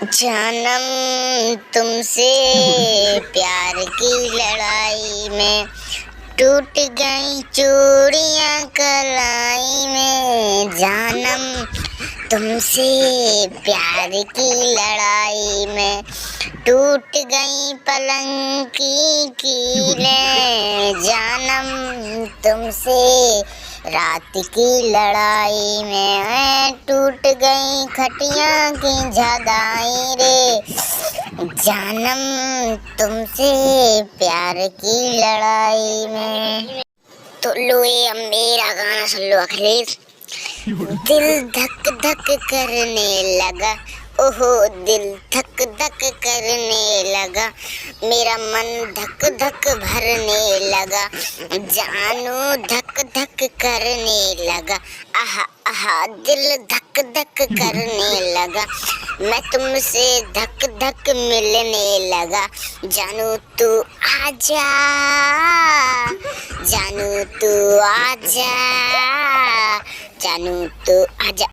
जानम तुमसे प्यार की लड़ाई में टूट गई चूड़ियां कलाई में। जानम तुमसे प्यार की लड़ाई में टूट गई पलंग की कीलें। जानम तुमसे रात की लड़ाई में टूट गई खटिया की झादाई रे। जानम तुमसे प्यार की लड़ाई में। तो लो ये अब मेरा गाना सुन लो अखिलेश। दिल धक धक करने लगा, ओहो दिल धक धक करने लगा, मेरा मन धक धक भरने लगा, जानू धक धक करने लगा, आहा आहा दिल धक धक करने लगा, मैं तुमसे धक धक मिलने लगा। जानू तू आजा, जानू तू आजा, जानू तू आजा।